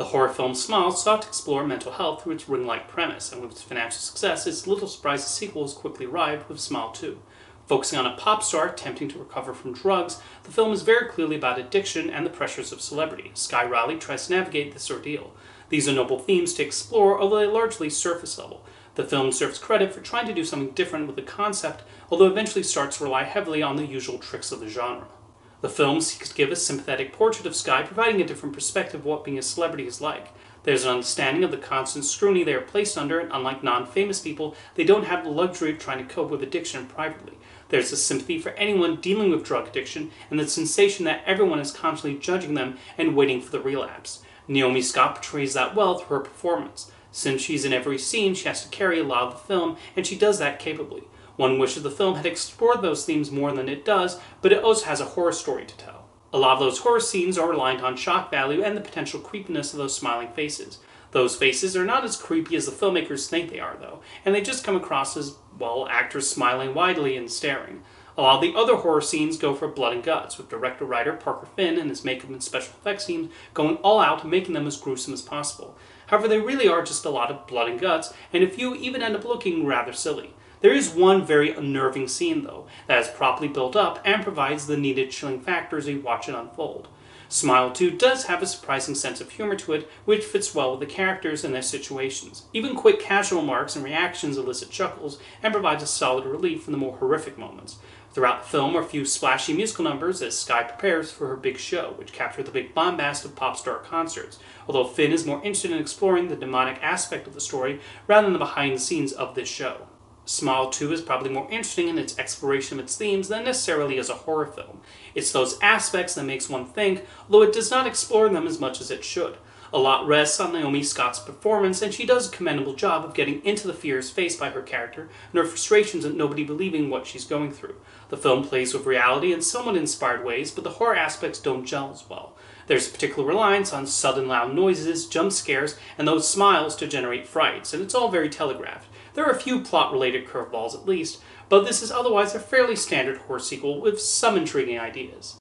The horror film Smile sought to explore mental health through its ring-like premise, and with its financial success, it's little surprise the sequel has quickly arrived with Smile 2. Focusing on a pop star attempting to recover from drugs, the film is very clearly about addiction and the pressures of celebrity. Sky Riley tries to navigate this ordeal. These are noble themes to explore, although they are largely surface level. The film deserves credit for trying to do something different with the concept, although eventually starts to rely heavily on the usual tricks of the genre. The film seeks to give a sympathetic portrait of Sky, providing a different perspective of what being a celebrity is like. There's an understanding of the constant scrutiny they are placed under, and unlike non-famous people, they don't have the luxury of trying to cope with addiction privately. There's a sympathy for anyone dealing with drug addiction, and the sensation that everyone is constantly judging them and waiting for the relapse. Naomi Scott portrays that well through her performance. Since she's in every scene, she has to carry a lot of the film, and she does that capably. One wishes the film had explored those themes more than it does, but it also has a horror story to tell. A lot of those horror scenes are reliant on shock value and the potential creepiness of those smiling faces. Those faces are not as creepy as the filmmakers think they are, though, and they just come across as, well, actors smiling widely and staring. A lot of the other horror scenes go for blood and guts, with director-writer Parker Finn and his makeup and special effects teams going all out and making them as gruesome as possible. However, they really are just a lot of blood and guts, and a few even end up looking rather silly. There is one very unnerving scene, though, that is properly built up and provides the needed chilling factor as you watch it unfold. Smile 2 does have a surprising sense of humor to it, which fits well with the characters and their situations. Even quick casual remarks and reactions elicit chuckles and provides a solid relief from the more horrific moments. Throughout the film are a few splashy musical numbers as Sky prepares for her big show, which capture the big bombast of pop star concerts, although Finn is more interested in exploring the demonic aspect of the story rather than the behind the scenes of this show. Smile 2 is probably more interesting in its exploration of its themes than necessarily as a horror film. It's those aspects that makes one think, although it does not explore them as much as it should. A lot rests on Naomi Scott's performance, and she does a commendable job of getting into the fears faced by her character and her frustrations at nobody believing what she's going through. The film plays with reality in somewhat inspired ways, but the horror aspects don't gel as well. There's a particular reliance on sudden loud noises, jump scares, and those smiles to generate frights, and it's all very telegraphed. There are a few plot-related curveballs at least, but this is otherwise a fairly standard horror sequel with some intriguing ideas.